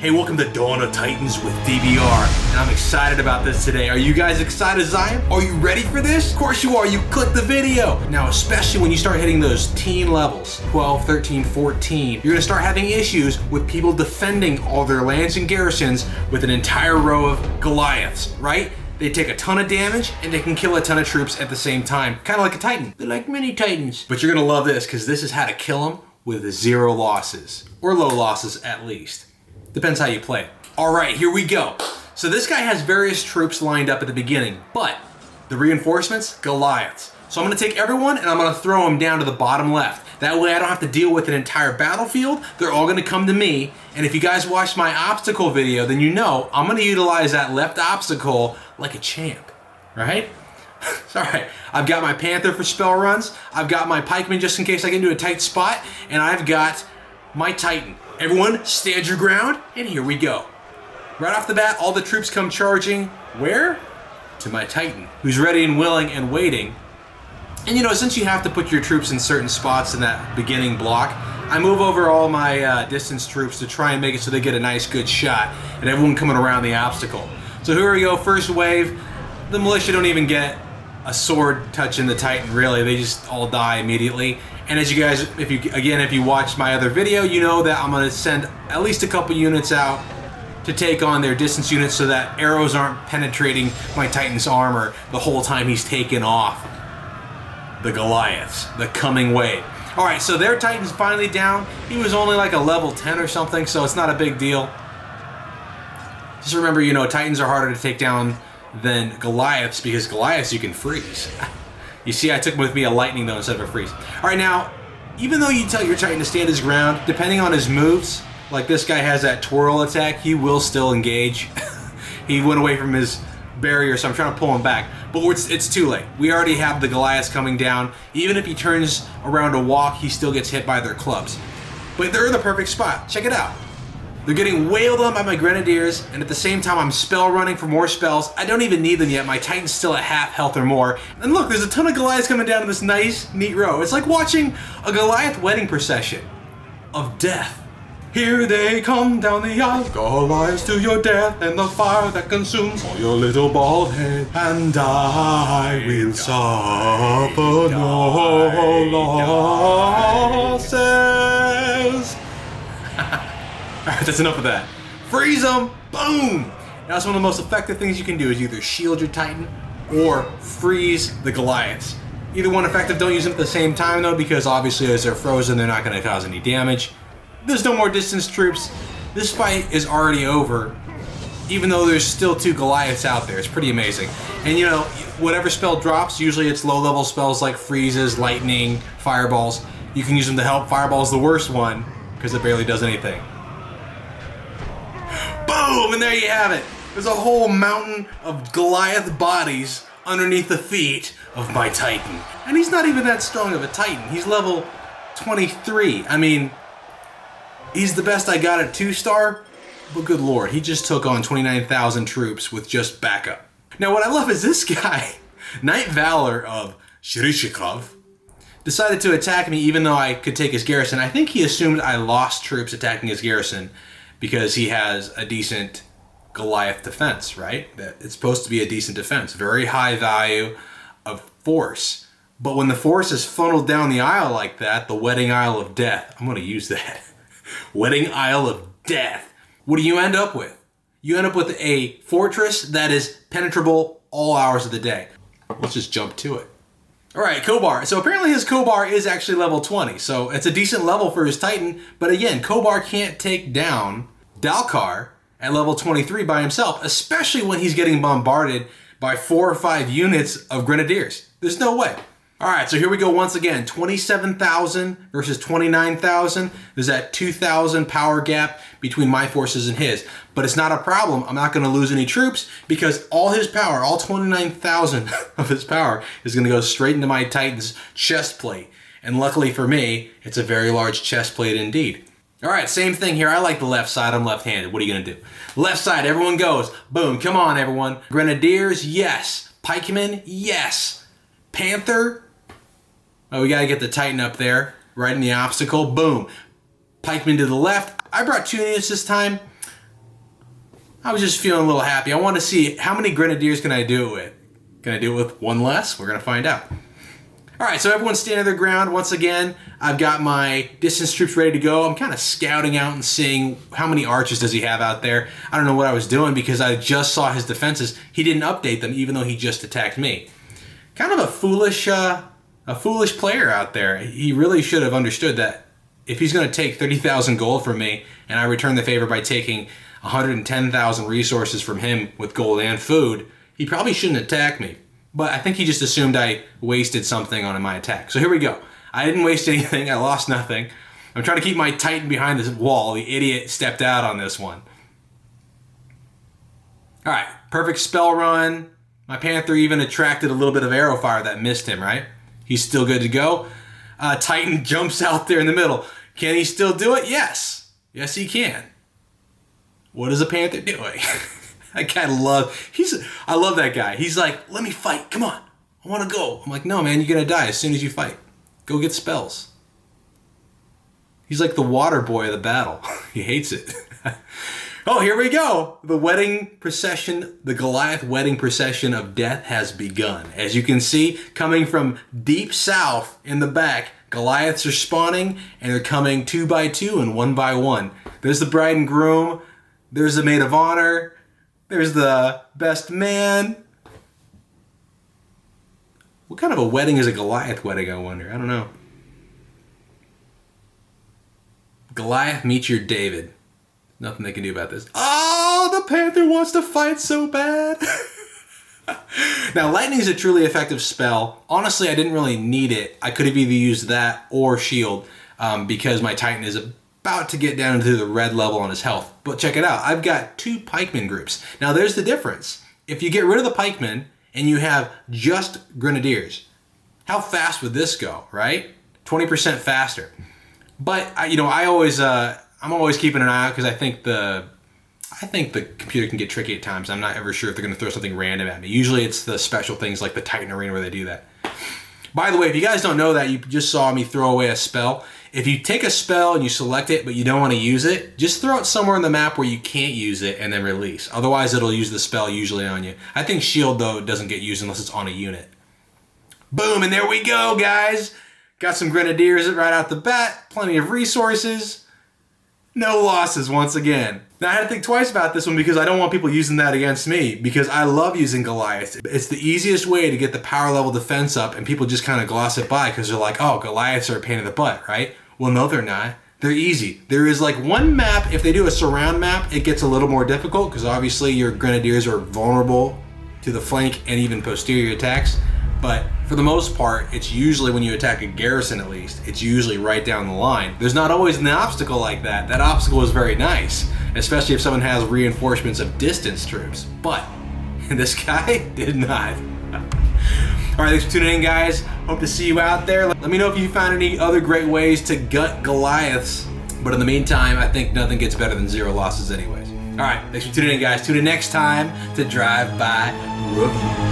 Hey, welcome to Dawn of Titans with DBR, and I'm excited about this today. Are you guys excited as I am? Are you ready for this? Of course you are, you clicked the video. Now, especially when you start hitting those teen levels, 12, 13, 14, you're gonna start having issues with people defending all their lands and garrisons with an entire row of Goliaths, right? They take a ton of damage and they can kill a ton of troops at the same time. Kind of like a Titan. They're like mini Titans. But you're gonna love this because this is how to kill them with 0 losses, or low losses at least. Depends how you play. All right, here we go. So this guy has various troops lined up at the beginning, but the reinforcements, Goliaths. So I'm gonna take everyone and I'm gonna throw them down to the bottom left. That way I don't have to deal with an entire battlefield. They're all gonna come to me. And if you guys watched my obstacle video, then you know I'm gonna utilize that left obstacle like a champ, right? All right, I've got my Panther for spell runs. I've got my Pikeman just in case I get into a tight spot. And I've got my Titan. Everyone, stand your ground, and here we go. Right off the bat, all the troops come charging. Where? To my Titan, who's ready and willing and waiting. And you know, since you have to put your troops in certain spots in that beginning block, I move over all my distance troops to try and make it so they get a nice good shot, and everyone coming around the obstacle. So here we go, first wave. The militia don't even get a sword touching the Titan, really. They just all die immediately. And as you guys, if you watched my other video, you know that I'm gonna send at least a couple units out to take on their distance units so that arrows aren't penetrating my Titan's armor the whole time he's taking off the Goliaths, the coming wave. All right, so their Titan's finally down. He was only like a level 10 or something, so it's not a big deal. Just remember, you know, Titans are harder to take down than Goliaths because Goliaths you can freeze. You see, I took with me a lightning though instead of a freeze. All right, now, even though you tell your Titan to stand his ground, depending on his moves, like this guy has that twirl attack, he will still engage. He went away from his barrier, so I'm trying to pull him back. But it's too late. We already have the Goliaths coming down. Even if he turns around to walk, he still gets hit by their clubs. But they're in the perfect spot. Check it out. They're getting wailed on by my Grenadiers, and at the same time I'm spell running for more spells. I don't even need them yet. My Titan's still at half health or more. And look, there's a ton of Goliaths coming down in this nice, neat row. It's like watching a Goliath wedding procession of death. Here they come down the aisle, Goliaths to your death, and the fire that consumes all your little bald head. And I will suffer no losses. Alright, that's enough of that. Freeze them! Boom! That's one of the most effective things you can do is either shield your Titan or freeze the Goliaths. Either one effective, don't use them at the same time though, because obviously as they're frozen, they're not going to cause any damage. There's no more distance troops. This fight is already over, even though there's still 2 Goliaths out there. It's pretty amazing. And you know, whatever spell drops, usually it's low-level spells like freezes, lightning, fireballs. You can use them to help. Fireball's the worst one, because it barely does anything. Boom! And there you have it. There's a whole mountain of Goliath bodies underneath the feet of my Titan. And he's not even that strong of a Titan. He's level 23. I mean, he's the best I got at 2-star, but good lord, he just took on 29,000 troops with just backup. Now what I love is this guy, Knight Valor of Shirishikov, decided to attack me even though I could take his garrison. I think he assumed I lost troops attacking his garrison because he has a decent Goliath defense, right? It's supposed to be a decent defense. Very high value of force. But when the force is funneled down the aisle like that, the Wedding Isle of Death, I'm going to use that. Wedding Isle of Death. What do you end up with? You end up with a fortress that is penetrable all hours of the day. Let's just jump to it. All right, Kobar. So apparently his Kobar is actually level 20. So it's a decent level for his Titan. But again, Kobar can't take down Dalkar at level 23 by himself, especially when he's getting bombarded by 4 or 5 units of Grenadiers. There's no way. All right, so here we go once again. 27,000 versus 29,000. There's that 2,000 power gap between my forces and his. But it's not a problem. I'm not going to lose any troops because all his power, all 29,000 of his power is going to go straight into my Titan's chest plate. And luckily for me, it's a very large chest plate indeed. All right, same thing here. I like the left side. I'm left-handed. What are you going to do? Left side, everyone goes. Boom, come on, everyone. Grenadiers, yes. Pikemen, yes. Panther. Oh, we got to get the Titan up there, right in the obstacle. Boom. Pikemen to the left. I brought 2 units this time. I was just feeling a little happy. I want to see how many grenadiers can I do it with. Can I do it with one less? We're going to find out. All right, so everyone's standing their ground. Once again, I've got my distance troops ready to go. I'm kind of scouting out and seeing how many archers does he have out there. I don't know what I was doing because I just saw his defenses. He didn't update them even though he just attacked me. Kind of a foolish player out there. He really should have understood that if he's going to take 30,000 gold from me and I return the favor by taking 110,000 resources from him with gold and food, he probably shouldn't attack me. But I think he just assumed I wasted something on my attack. So here we go. I didn't waste anything. I lost nothing. I'm trying to keep my Titan behind this wall. The idiot stepped out on this one. All right, perfect spell run. My Panther even attracted a little bit of arrow fire that missed him, right? He's still good to go. Titan jumps out there in the middle. Can he still do it? Yes. Yes, he can. What is a Panther doing? That guy I love that guy. He's like, let me fight, come on, I want to go. I'm like, no man, you're gonna die as soon as you fight. Go get spells. He's like the water boy of the battle. He hates it. Oh, here we go. The wedding procession, the Goliath wedding procession of death has begun. As you can see, coming from deep south in the back, Goliaths are spawning and they're coming 2 by 2 and 1 by 1. There's the bride and groom. There's the maid of honor. There's the best man. What kind of a wedding is a Goliath wedding, I wonder? I don't know. Goliath meets your David. Nothing they can do about this. Oh, the Panther wants to fight so bad. Now, lightning is a truly effective spell. Honestly, I didn't really need it. I could have either used that or shield because my Titan is about to get down into the red level on his health. But check it out. I've got 2 pikemen groups. Now, there's the difference. If you get rid of the pikemen and you have just grenadiers, how fast would this go, right? 20% faster. But I'm always keeping an eye out because I think the computer can get tricky at times. I'm not ever sure if they're going to throw something random at me. Usually it's the special things like the Titan Arena where they do that. By the way, if you guys don't know that, you just saw me throw away a spell. If you take a spell and you select it but you don't want to use it, just throw it somewhere on the map where you can't use it and then release. Otherwise, it'll use the spell usually on you. I think shield, though, doesn't get used unless it's on a unit. Boom, and there we go, guys. Got some grenadiers right out the bat. Plenty of resources. No losses once again. Now, I had to think twice about this one because I don't want people using that against me because I love using Goliath. It's the easiest way to get the power level defense up and people just kind of gloss it by because they're like, oh, Goliaths are a pain in the butt, right? Well, no, they're not. They're easy. There is like one map, if they do a surround map, it gets a little more difficult because obviously your grenadiers are vulnerable to the flank and even posterior attacks. But for the most part, it's usually when you attack a garrison at least, it's usually right down the line. There's not always an obstacle like that. That obstacle is very nice, especially if someone has reinforcements of distance troops. But this guy did not. All right, thanks for tuning in, guys. Hope to see you out there. Let me know if you found any other great ways to gut Goliaths. But in the meantime, I think nothing gets better than 0 losses anyways. All right, thanks for tuning in, guys. Tune in next time to Drive By Review.